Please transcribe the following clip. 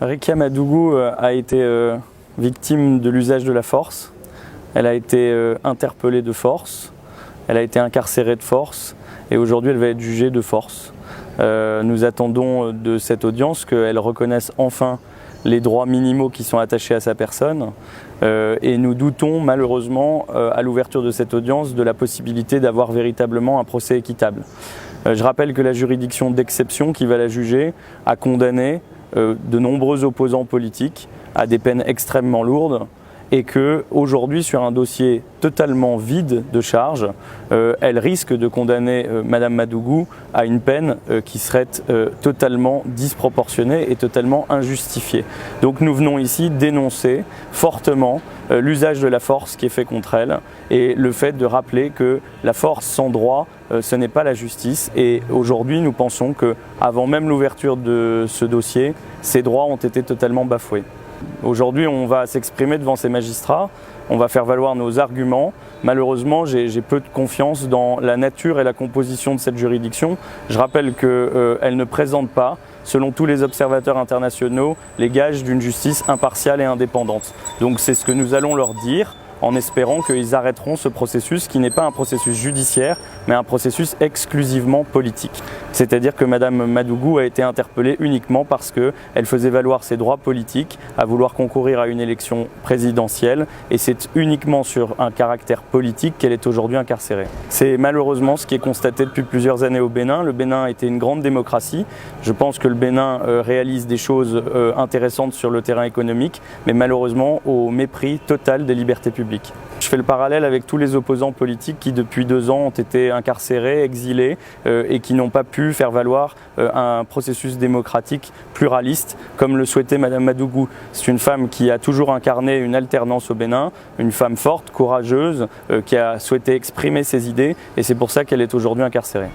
Rekia Madougou a été victime de l'usage de la force. Elle a été interpellée de force, elle a été incarcérée de force et aujourd'hui elle va être jugée de force. Nous attendons de cette audience qu'elle reconnaisse enfin les droits minimaux qui sont attachés à sa personne et nous doutons malheureusement à l'ouverture de cette audience de la possibilité d'avoir véritablement un procès équitable. Je rappelle que la juridiction d'exception qui va la juger a condamné de nombreux opposants politiques à des peines extrêmement lourdes et qu'aujourd'hui, sur un dossier totalement vide de charges, elle risque de condamner Madame Madougou à une peine qui serait totalement disproportionnée et totalement injustifiée. Donc nous venons ici dénoncer fortement l'usage de la force qui est fait contre elle et le fait de rappeler que la force sans droit, ce n'est pas la justice. Et aujourd'hui, nous pensons qu'avant même l'ouverture de ce dossier, ces droits ont été totalement bafoués. Aujourd'hui, on va s'exprimer devant ces magistrats, on va faire valoir nos arguments. Malheureusement, j'ai peu de confiance dans la nature et la composition de cette juridiction. Je rappelle qu'elle ne présente pas, selon tous les observateurs internationaux, les gages d'une justice impartiale et indépendante. Donc c'est ce que nous allons leur dire, en espérant qu'ils arrêteront ce processus qui n'est pas un processus judiciaire, mais un processus exclusivement politique. C'est-à-dire que Madame Madougou a été interpellée uniquement parce qu'elle faisait valoir ses droits politiques à vouloir concourir à une élection présidentielle et c'est uniquement sur un caractère politique qu'elle est aujourd'hui incarcérée. C'est malheureusement ce qui est constaté depuis plusieurs années au Bénin. Le Bénin a été une grande démocratie. Je pense que le Bénin réalise des choses intéressantes sur le terrain économique, mais malheureusement au mépris total des libertés publiques. Je fais le parallèle avec tous les opposants politiques qui depuis 2 ans ont été incarcérés, exilés et qui n'ont pas pu faire valoir un processus démocratique pluraliste comme le souhaitait Madame Madougou. C'est une femme qui a toujours incarné une alternance au Bénin, une femme forte, courageuse, qui a souhaité exprimer ses idées et c'est pour ça qu'elle est aujourd'hui incarcérée.